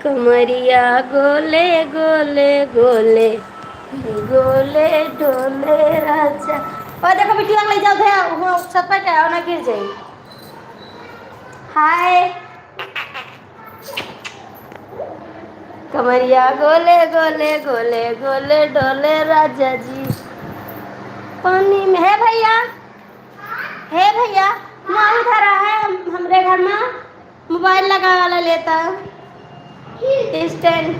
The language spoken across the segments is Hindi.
कमरिया गोले गोले गोले गोले डोले राजा। और देखो बिटिया ले जाओ थे वो छत पर क्या ना गिर जाए। हाय कमरिया गोले गोले गोले गोले डोले राजा जी पानी में। है भैया, है भैया ना उधर है हमरे घर में मोबाइल लगा वाला लेता स्टैंड।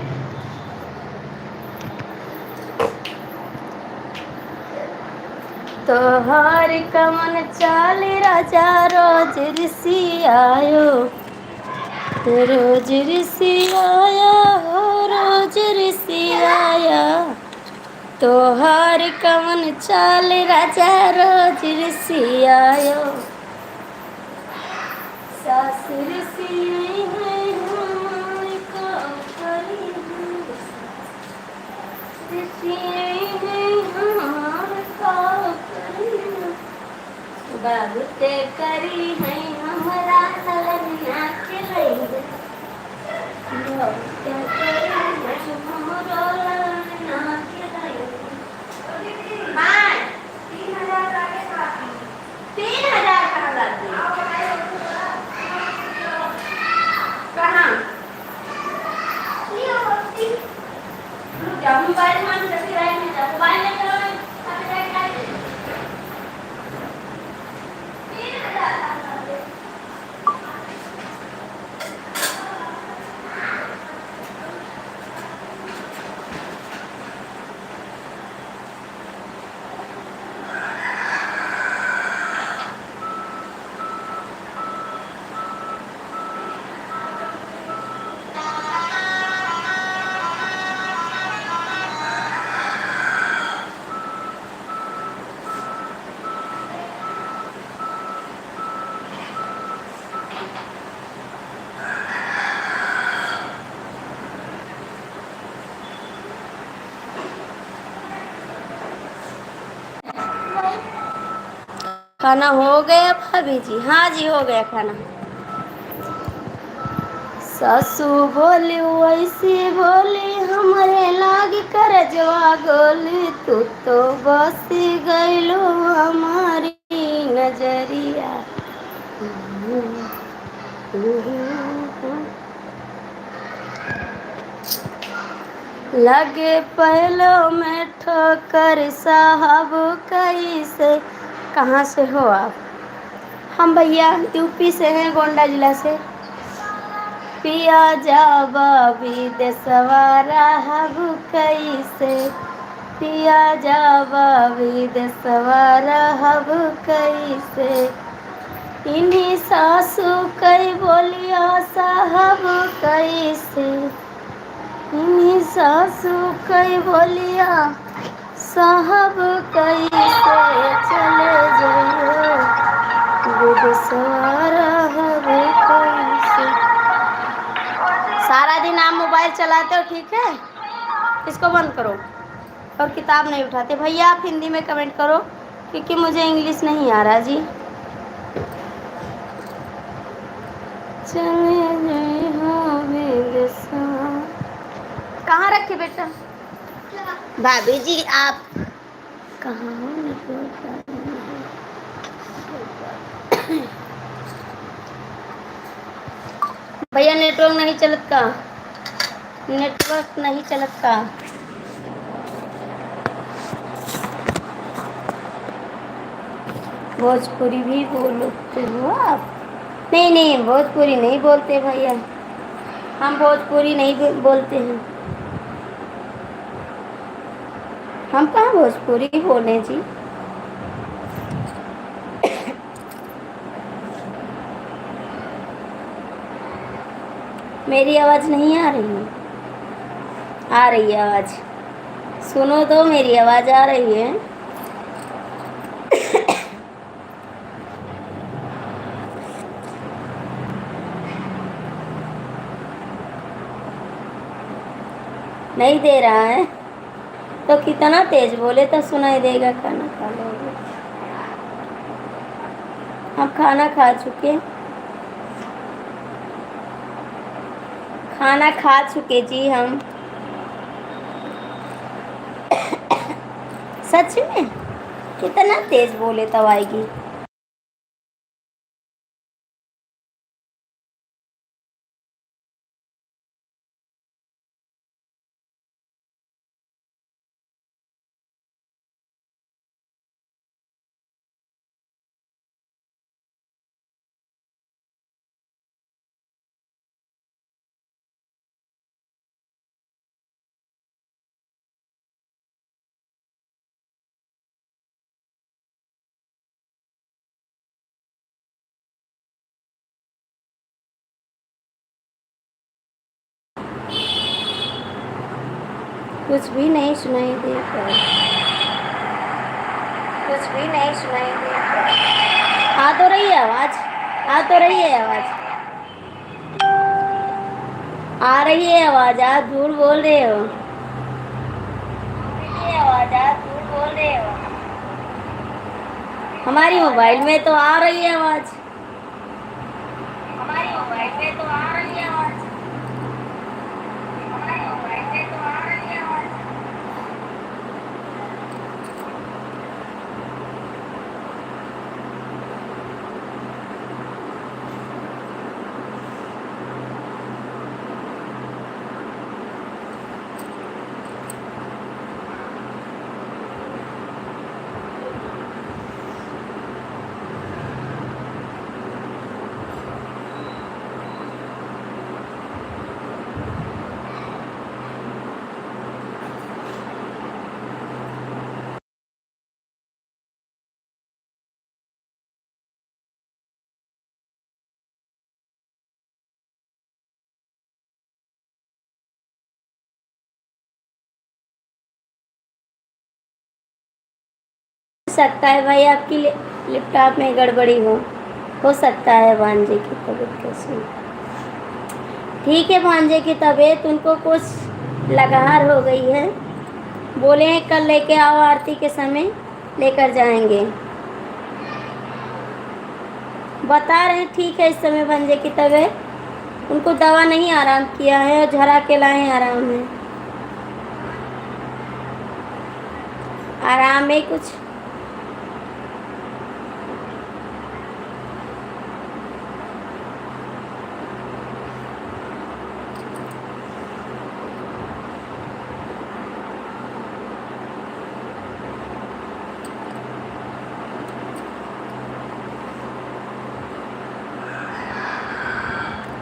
तोहर कमन चाली राजा रोज ऋषि आयो, रोज ऋषि आया हो रोज ऋषि आया। तोहर कमन चाल राजा रोज ऋषि आयो। सास ऋषि है हमारी का करी ऋषि है हमार का करी बाबूते करी है हमारा ललनिया के लई बाबूते करी है हमारा ललनिया के लई। मां 3000 आगे का 3000 कहां लाती कहां ये होती रुक मोबाइल में जैसे राइट में जा मोबाइल लेकर खाना हो गया भाभी जी? हाँ जी हो गया खाना। सासू बोली वैसी बोली हमारे लाग कर जवा गोली तू तो बसी गईलो हमारी नजरिया। लगे पहलो में ठोकर साहब कैसे। कहाँ से हो आप? हम भैया यूपी से हैं, गोंडा जिला से। पिया जा बाबी देसवारा हब कैसे, पिया जा बाबी देसवारा हब कैसे। इन्हीं सासू कई बोलिया साहब कैसे, इन्हीं सासू कई बोलिया साहब कैसे। चले जाइए देसवारा हब कैसे। सारा दिन आप मोबाइल चलाते हो ठीक है, इसको बंद करो और किताब नहीं उठाते। भैया आप हिंदी में कमेंट करो क्योंकि मुझे इंग्लिश नहीं आ रहा जी। कहाँ रखे बेटा? भाभी जी आप कहाँ हो? भैया नेटवर्क नहीं चलत का, नेटवर्क नहीं चलत का। भोजपुरी भी बोलते हो आप? नहीं नहीं भोजपुरी नहीं बोलते भैया, हम भोजपुरी नहीं बोलते हैं। हम कहाँ भोजपुरी बोले जी। मेरी आवाज़ नहीं आ रही है? आ रही है आवाज़, सुनो तो मेरी आवाज़ आ रही है। नहीं दे रहा है तो कितना तेज बोले तो सुनाई देगा। खाना खा लोगे? हम खाना खा चुके, खाना खा चुके जी हम। सच में कितना तेज बोले तब आएगी। कुछ भी नहीं सुनाई देता। कुछ भी नहीं सुनाई देता। आ तो रही है आवाज। आ तो रही है आवाज। आ रही है आवाज। आप झूठ बोल रहे हो। ये आवाज आप झूठ बोल रहे हो। हमारी मोबाइल में तो आ रही है आवाज। हमारी मोबाइल में तो आ रही है आवाज। हमारी मोबाइल में तो आ रही है आवाज। सकता है भाई आपकी लैपटॉप में गड़बड़ी हो सकता है। भांजे की तबीयत कैसी? ठीक है, भांजे की तबीयत उनको कुछ लगार हो गई है। बोले हैं कल लेके आओ, आरती के समय लेकर जाएंगे। बता रहे हैं ठीक है। इस समय भांजे की तबीयत, उनको दवा नहीं आराम किया है और झरा के लाए आराम है। आराम है कुछ।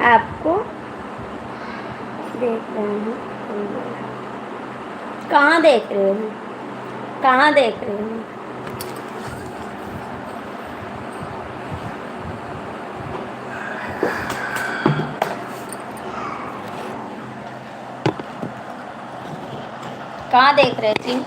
आपको देख रहे हैं। कहाँ देख रहे हो? कहाँ देख रहे हो? कहाँ देख रहे थे?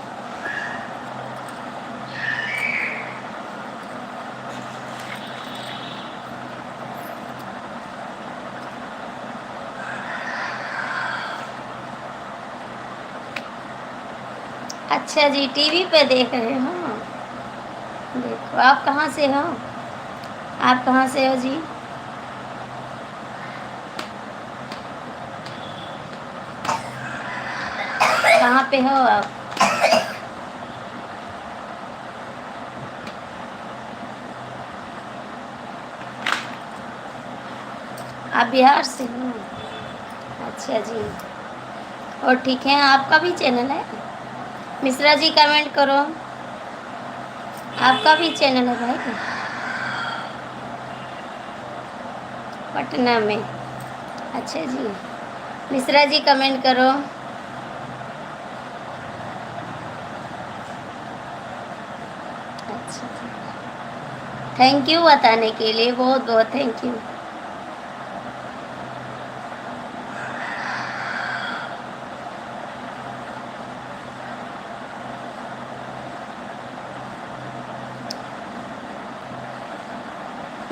अच्छा जी, टीवी पे देख रहे हो। देखो आप कहाँ से हो? आप कहाँ से हो जी? कहाँ पे हो आप? आप बिहार से हो? अच्छा जी। और ठीक है, आपका भी चैनल है? मिश्रा जी कमेंट करो। आपका भी चैनल है भाई? पटना में। अच्छा जी। मिश्रा जी कमेंट करो। अच्छा जी, थैंक यू बताने के लिए, बहुत बहुत थैंक यू।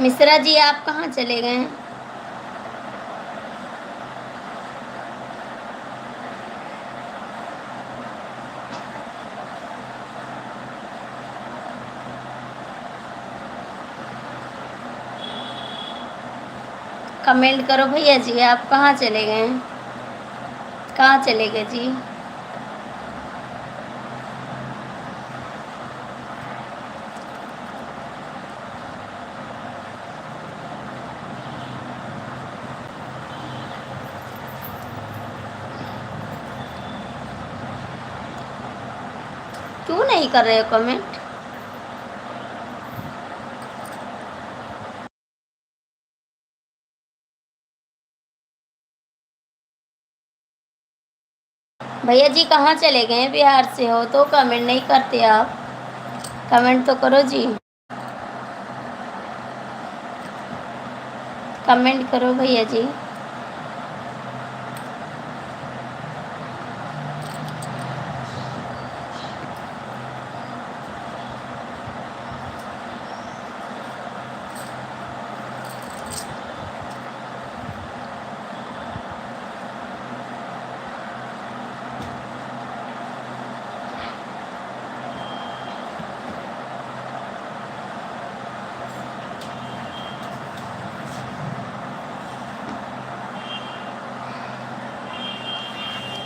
मिश्रा जी आप कहाँ चले गए हैं? कमेंट करो भैया जी, आप कहाँ चले गए हैं? कहाँ चले गए जी? क्यों नहीं कर रहे हो कमेंट? भैया जी कहाँ चले गए? बिहार से हो तो कमेंट नहीं करते आप। कमेंट तो करो जी, कमेंट करो भैया जी।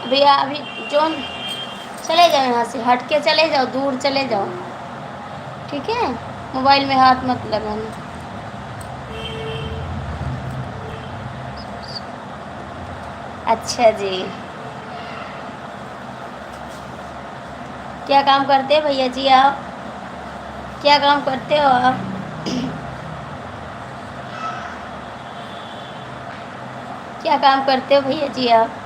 भैया अभी जो चले जाओ, यहाँ से हट के चले जाओ, दूर चले जाओ, ठीक है? मोबाइल में हाथ मत लगाना। अच्छा जी, क्या काम करते हैं भैया जी आप? क्या काम करते हो आप? क्या काम करते हो भैया जी आप?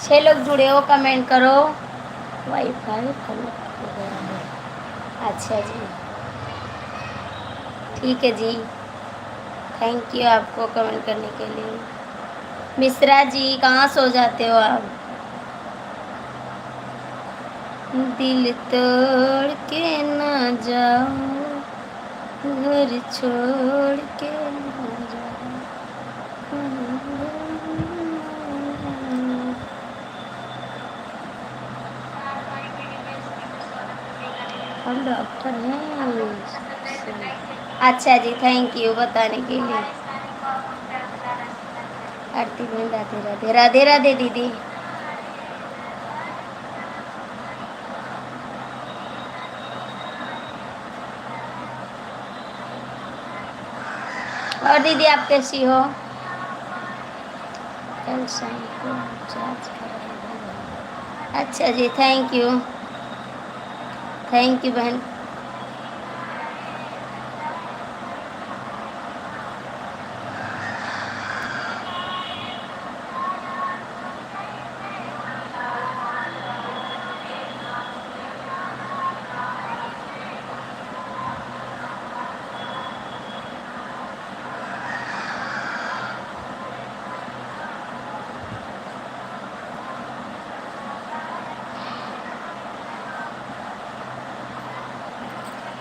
6 लोग जुड़े हो, कमेंट करो। वाईफाई कनेक्ट हो गया है। अच्छा जी, ठीक है जी, थैंक यू आपको कमेंट करने के लिए। मिश्रा जी कहाँ सो जाते हो आप? दिल तोड़ के ना जाओ, घर छोड़ के ना जाओ। हम डॉक्टर हैं। अच्छा जी, थैंक यू बताने के लिए। आरती बहन राधे राधे। राधे राधे दीदी। और दीदी आप कैसी हो? कल शाम को चार्ज कराएगा। अच्छा जी, थैंक यू, थैंक यू बहन।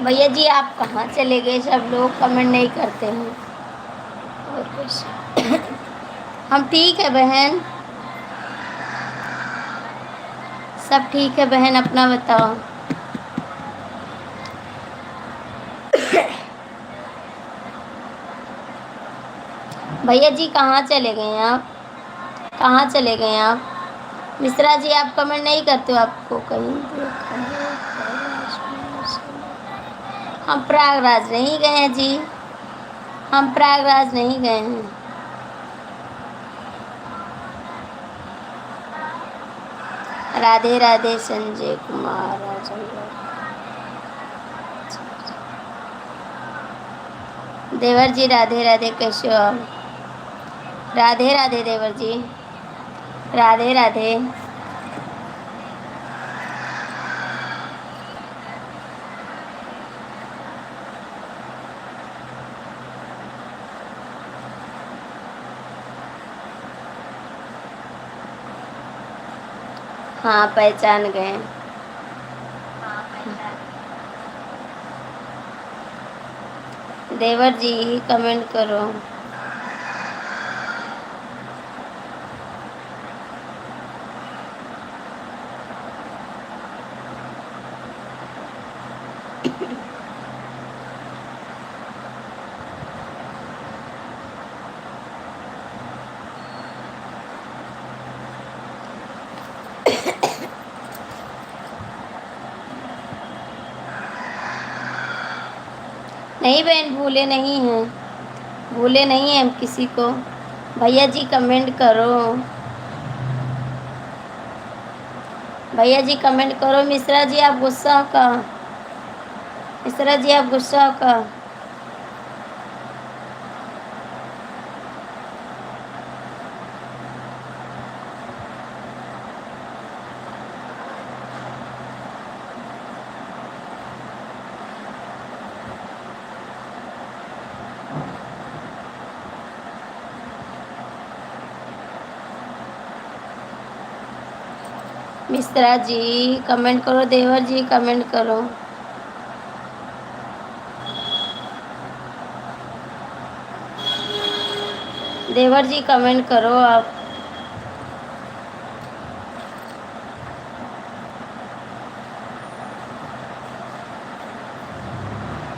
भैया जी आप कहाँ चले गए? सब लोग कमेंट नहीं करते हैं। और कुछ हम ठीक है बहन, सब ठीक है बहन, अपना बताओ। भैया जी कहाँ चले गए आप? कहाँ चले गए आप? मिश्रा जी आप कमेंट नहीं करते हो, आपको कहीं देखा है? हम प्रयागराज नहीं गए हैं जी, हम प्रयागराज नहीं गए हैं। राधे राधे संजय कुमार देवर जी, राधे राधे, कैसे हो आप? राधे राधे देवर जी, राधे राधे। हाँ पहचान गए। देवर जी कमेंट करो। नहीं बहन, भूले नहीं हैं, भूले नहीं हैं हम किसी को। भैया जी कमेंट करो, भैया जी कमेंट करो। मिश्रा जी आप गुस्सा हो का, मिश्रा जी आप गुस्सा हो का। मिश्रा जी कमेंट करो, देवर जी कमेंट करो। देवर जी कमेंट करो आप।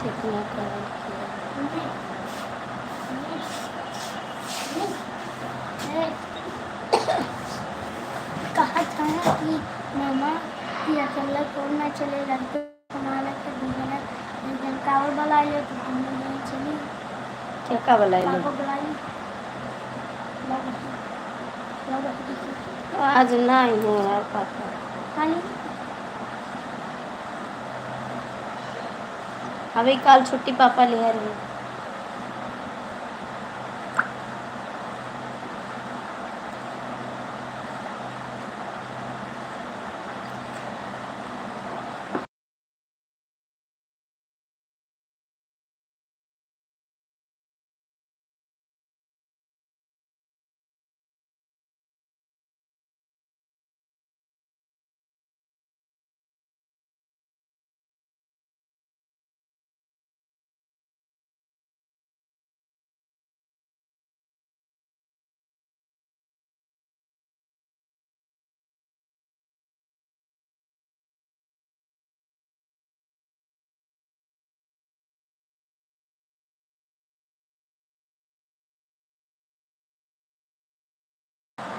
कितना कमेंट किया। कहा था कि मामा कि अकेला छोड़ना चलेगा तो हमारा के दूसरा लेकिन कावड़ बुलाइए तो हमने नहीं चली। क्या का बुलाई लो? पापा बुलाई आज नहीं है यार पापा। खाली अभी कल छुट्टी पापा ले रहे हैं।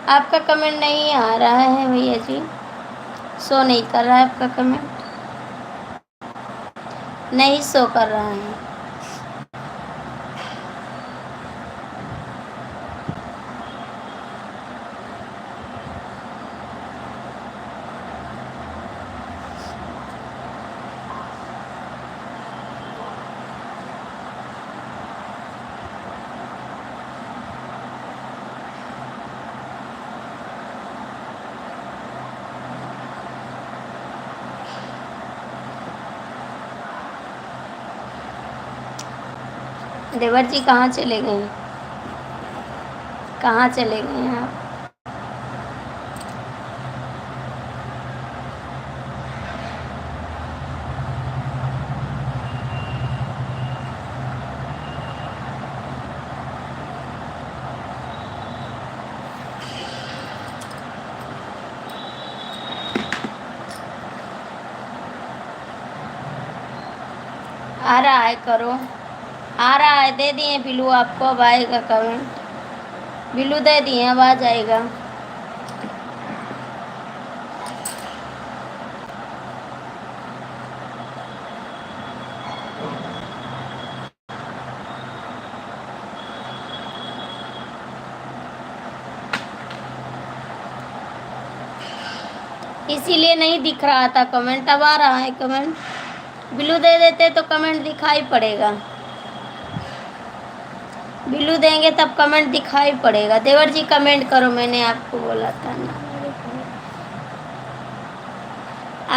आपका कमेंट नहीं आ रहा है भैया जी, शो नहीं कर रहा है आपका कमेंट, नहीं शो कर रहा है। देवर जी कहाँ चले गए, कहाँ चले गए हैं आप? आ रहा है करो, आ रहा है, दे दिए बिल्लू आपको, अब आएगा कमेंट। बिल्लू दे दिए, अब आ जाएगा। इसीलिए नहीं दिख रहा था कमेंट, अब आ रहा है कमेंट। बिल्लू दे देते तो कमेंट दिखाई पड़ेगा, बिल्लू देंगे तब कमेंट दिखाई पड़ेगा। देवर जी कमेंट करो, मैंने आपको बोला था ना।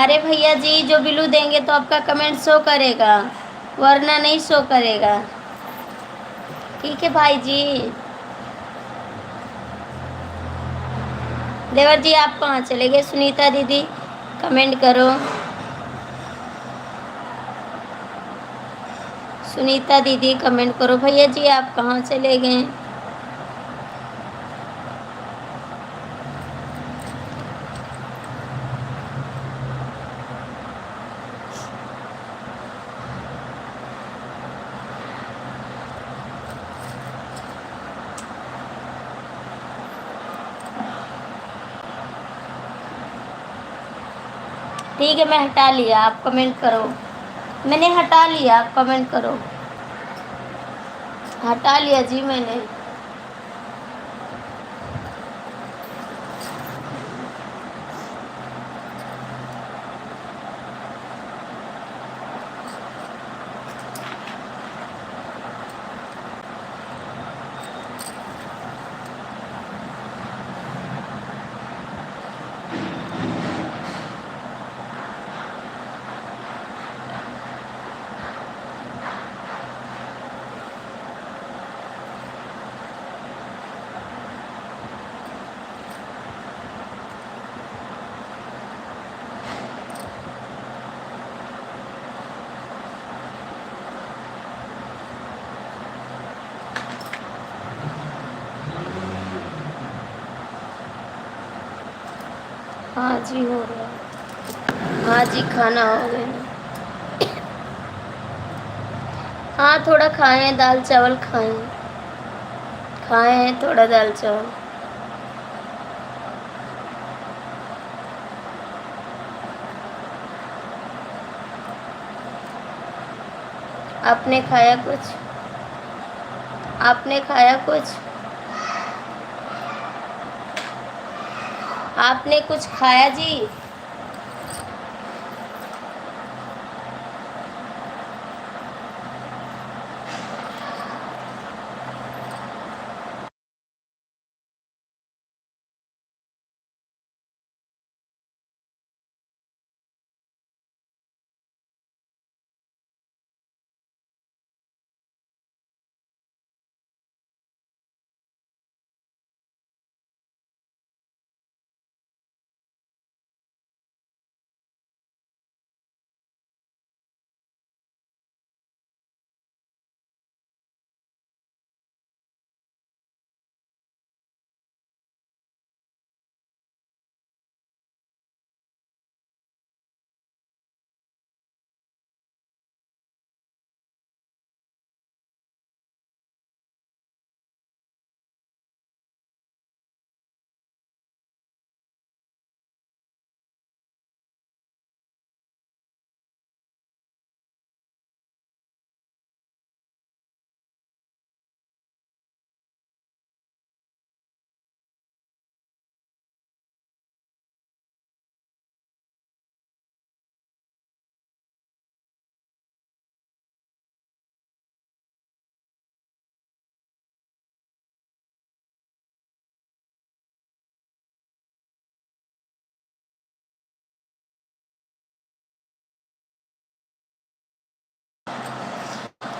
अरे भैया जी जो बिल्लू देंगे तो आपका कमेंट शो करेगा, वरना नहीं शो करेगा। ठीक है भाई जी। देवर जी आप कहाँ चले गए? सुनीता दीदी कमेंट करो, सुनीता दीदी कमेंट करो। भैया जी आप कहाँ चले गए? ठीक है मैं हटा लिया, आप कमेंट करो। मैंने हटा लिया, आप कमेंट करो। हटा लिया जी मैंने। हाँ जी हो गया। हाँ जी खाना हो गया। हाँ थोड़ा खाए हैं, दाल चावल खाए हैं, खाए हैं थोड़ा दाल चावल। आपने खाया कुछ? आपने खाया कुछ? आपने कुछ खाया जी?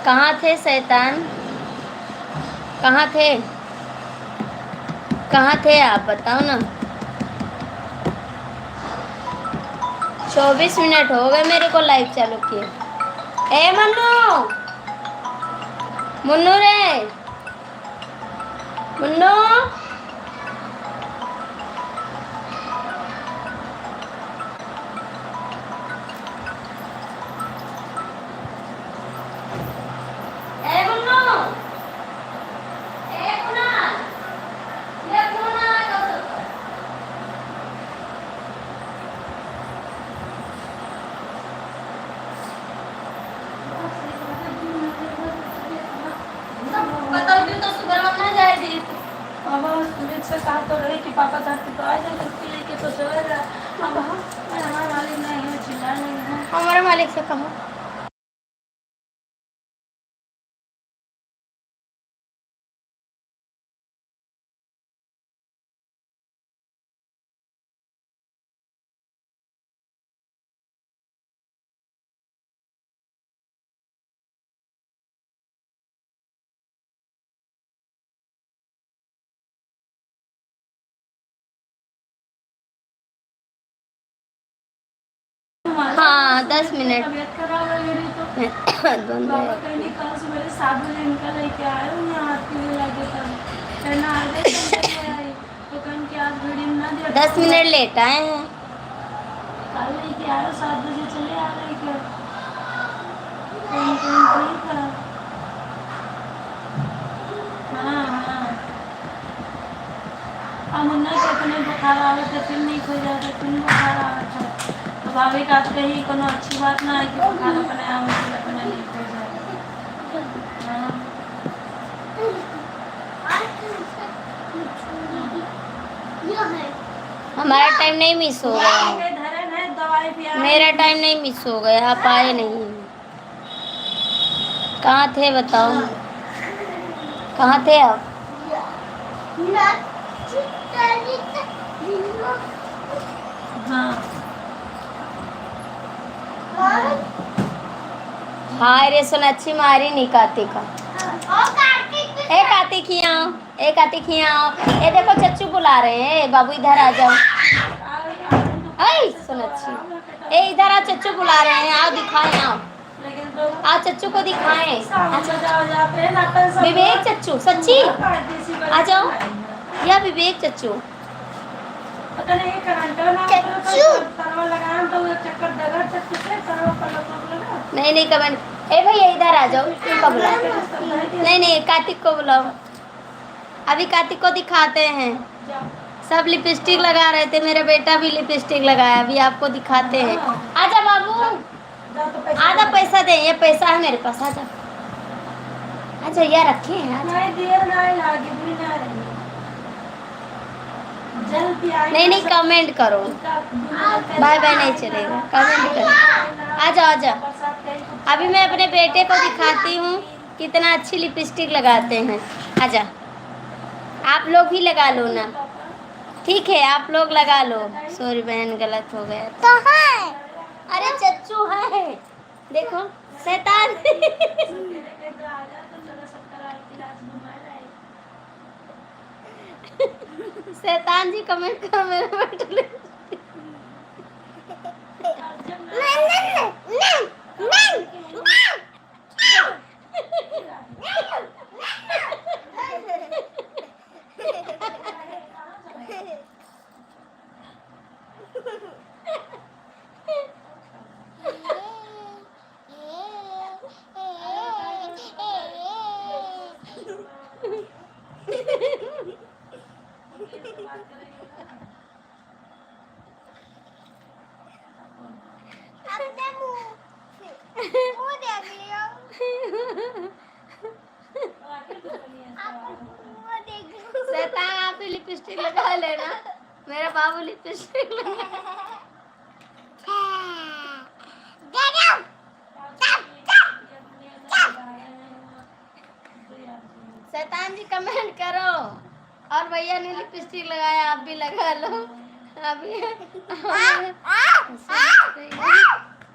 कहाँ थे शैतान? कहाँ थे? कहाँ थे आप बताओ ना। 24 मिनट हो गए मेरे को लाइव चालू किए। ए मन्नू, मुन्नू रे, मुन्नू ए मुन्नू, ए कुणाल, ये फोन आ गया तो। बताओ क्यों तो सुबह में कहाँ जाए दी? अब सुमित से कहा तो रही कि पापा धरती तो आ जाए छुट्टी लेके तो चले गए। अब हमारा मालिक नहीं है, चिल्ला नहीं है। हमारे मालिक से कहो। हाँ 10 मिनट। तबीयत खराब है मेरी तो बंद बाबा है। कहीं कल सवेरे 7 बजे इनका लेके आए हूँ यहाँ आती हुई लगे तब फिर ना आ गए आई तो कहीं कि आज वीडियो ना दिया 10 मिनट लेट आए हैं। कल लेके आए 7 बजे चले आ गए क्या ठीक है। हाँ हाँ अब मुन्ना के अपने बुखार आवे तो फिर नहीं खो जाता फिर बुखार आवे था तो भाभी का कही कोनो अच्छी बात ना है कि बुखार अपने आवे तो अपने नहीं खो जाए। हाँ हमारा टाइम नहीं मिस हो गया है। धरन है दवाई भी मेरा टाइम नहीं मिस हो गया, आप आए नहीं। कहाँ थे बताओ, कहाँ थे आप? हाँ हाय रे सोनाक्षी मारी नहीं कार्तिक का। ए कार्तिक यहाँ, ए कार्तिक यहाँ, ए देखो चच्चू बुला रहे हैं, बाबू इधर आ जाओ। ऐ सोनाक्षी, ए इधर आ, चच्चू बुला रहे हैं, आओ दिखाएं, आओ लेकिन तो आ चच्चू को दिखाएं। अच्छा विवेक चच्चू, सच्ची आ जाओ, या विवेक चच्चू। पता नहीं नहीं नहीं कमेंट, ए भैया इधर आ जाओ, किसको बुलाओ? नहीं नहीं कार्तिक को बुलाओ, अभी कार्तिक को दिखाते हैं। सब लिपस्टिक लगा रहे थे, मेरा बेटा भी लिपस्टिक लगाया, अभी आपको दिखाते हैं। आजा बाबू, आधा पैसा दे, ये पैसा है मेरे पास, आजा आजा, ये रखे हैं नहीं नहीं कमेंट करो, बाय बाय नहीं चलेगा, कमेंट करो। आ जाओ आ जाओ, अभी मैं अपने बेटे को दिखाती हूँ कितना अच्छी लिपस्टिक लगाते हैं। आजा, आप लोग भी लगा लो ना, ठीक है आप लोग लगा लो। सॉरी बहन गलत हो गया तो है। अरे चच्चू है, देखो शैतान। शैतान जी कमेंट करो मेरे बेटे। शैतान आप भी लिपस्टिक लगा लेना, मेरा बाबू लिपस्टिक लगा। शैतान जी कमेंट करो, और भैया ने लिपस्टिक लगाया, आप भी लगा लो अभी।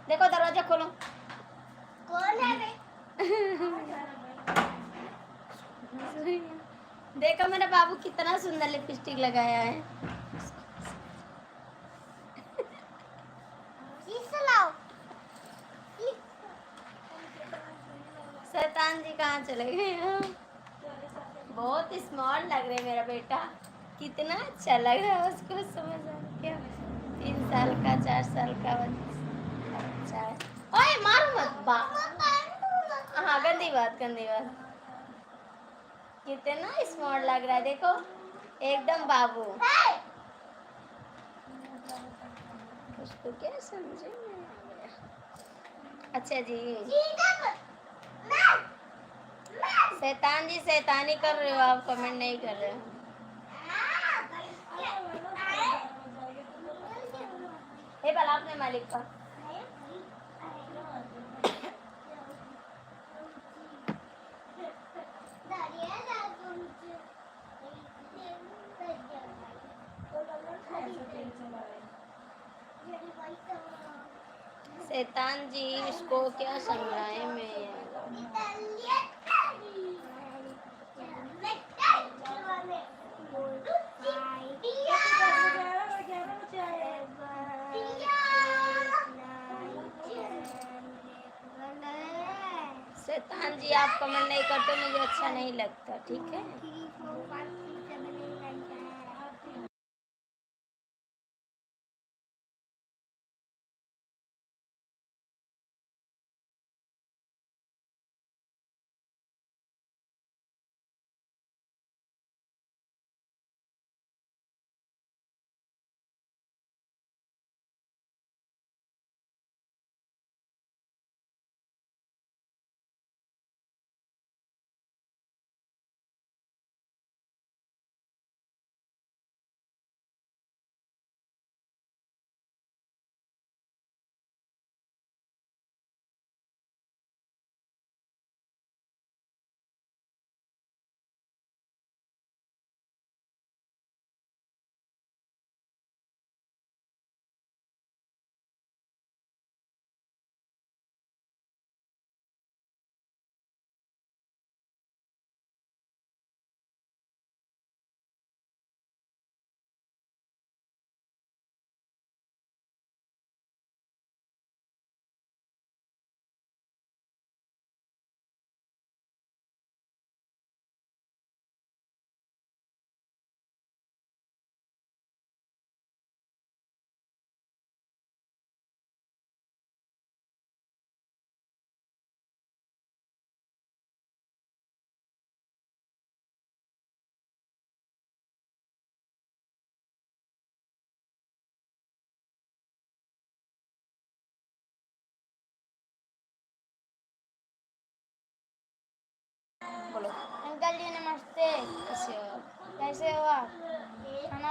देखो दरवाजा खोलो, कौन है? देखो मेरा बाबू कितना सुंदर लिपस्टिक लगाया है। शैतान जी कहाँ चले गए? बहुत स्मार्ट लग रहे मेरा बेटा, कितना अच्छा लग रहा है, उसको समझ आ क्या 3 साल का 4 साल का बच्चा है। ओए मारो मत बा, हाँ गंदी बात गंदी बात। कितना स्मार्ट लग रहा है, देखो एकदम बाबू। उसको क्या समझे नहीं आ गया। अच्छा जी शैतान जी शैतानी कर रहे हो आप, कमेंट नहीं कर रहे हो। हे भला अपने मालिक का शैतान जी, इसको क्या समझाए मैं। शैतान जी आप कमेंट नहीं करते, मुझे अच्छा नहीं लगता, ठीक है।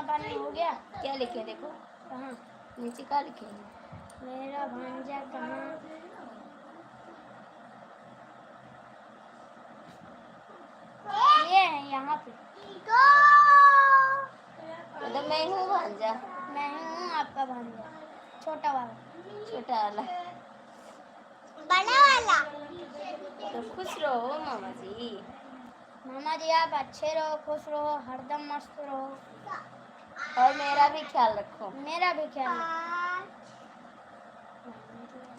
पानी हो गया? क्या लिखे देखो कहाँ? नीचे, क्या लिखे? मेरा भांजा कहाँ? ये है यहाँ पे। मतलब मैं हूँ भांजा? मैं हूँ आपका भांजा, छोटा वाला। छोटा वाला। बड़ा वाला। तो खुश रहो मामा जी। मामा जी आप अच्छे रहो, खुश रहो, हरदम मस्त रहो। और मेरा भी ख्याल रखो। मेरा भी ख्याल रखो।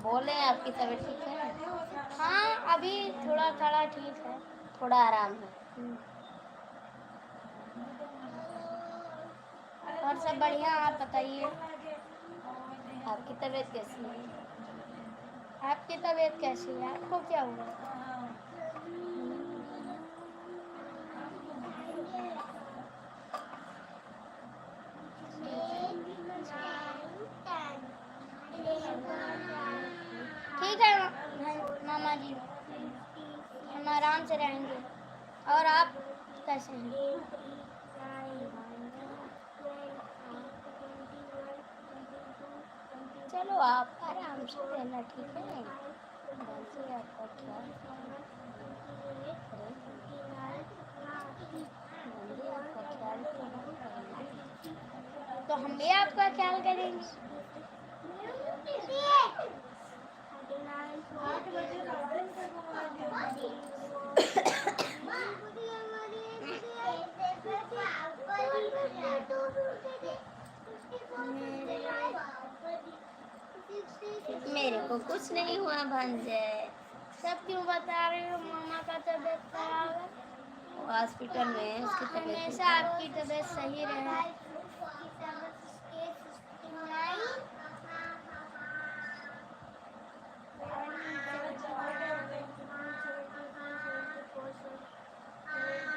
बोले आपकी तबीयत ठीक है? हाँ अभी थोड़ा थोड़ा ठीक है। थोड़ा आराम है। और सब बढ़िया, आप बताइए आपकी तबीयत कैसी है? आपकी तबीयत कैसी है? आपको क्या हुआ? ठीक है मामा जी, हम आराम से रहेंगे। और आप कैसे हैं? चलो आप आराम से रहना, ठीक है? वैसे आपका ख्याल आपका ख्याल तो हम भी आपका ख्याल करेंगे। मेरे को कुछ नहीं हुआ भांजे। सब क्यों बता रहे हो? मामा का तबीयत खराब है। वो हॉस्पिटल में है, उसकी तबीयत हमेशा आपकी तबीयत सही रहे।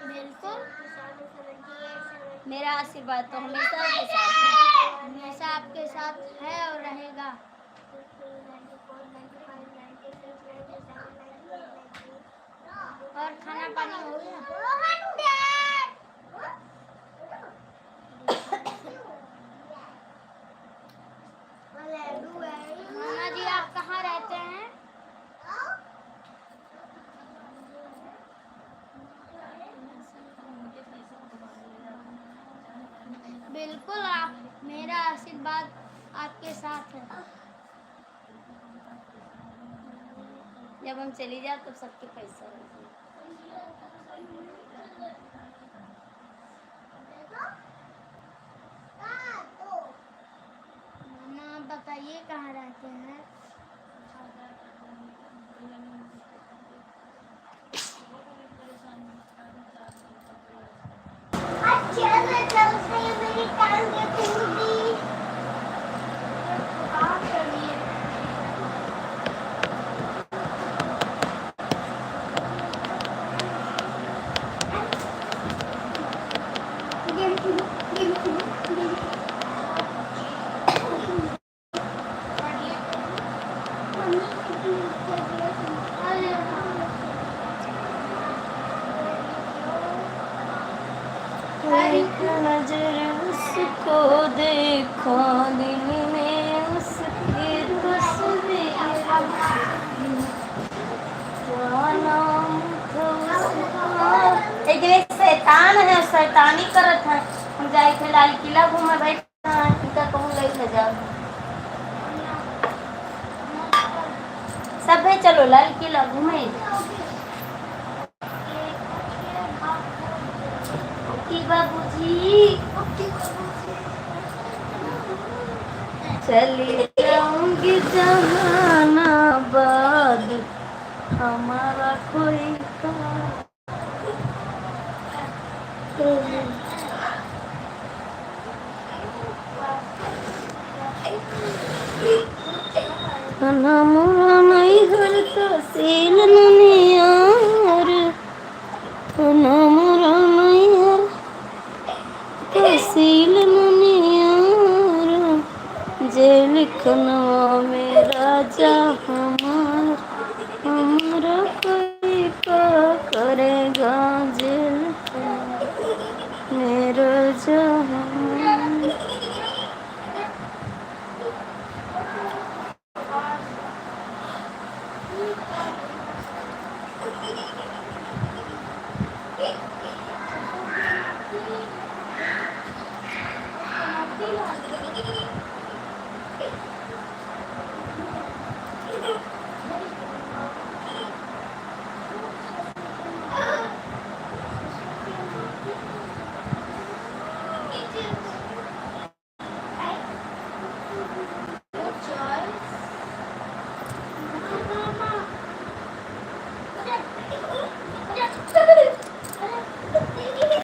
बिल्कुल, मेरा आशीर्वाद तो हमेशा आपके साथ है। हमेशा आपके साथ है और रहेगा। और खाना पानी हो गया? मामा जी आप कहाँ रहते हैं? बिल्कुल, आप मेरा आशीर्वाद आपके साथ है। जब हम चली जाए तो सबके पैसा रहेगा। मामा आप बताइए कहाँ रहते हैं? एक नजर उसको देखा, दिल में उसकी तस्वीर, क्या नाम था उसका? एक ये शैतान है, शैतानी करत है। हम जाए थे लाल किला घूमे, बैठा इनका कहूँ लई न जाओ। सब है, चलो लाल किला घूमे। बाबूजी चली जाऊंगी जहानाबाद, हमारा कोई मुरा नहीं घर का सील यार, मुरा नहीं है तहसील यार, जे लिखनवा मेरा जहां हमारा कोई का करेगा, जे मेरा जहां। है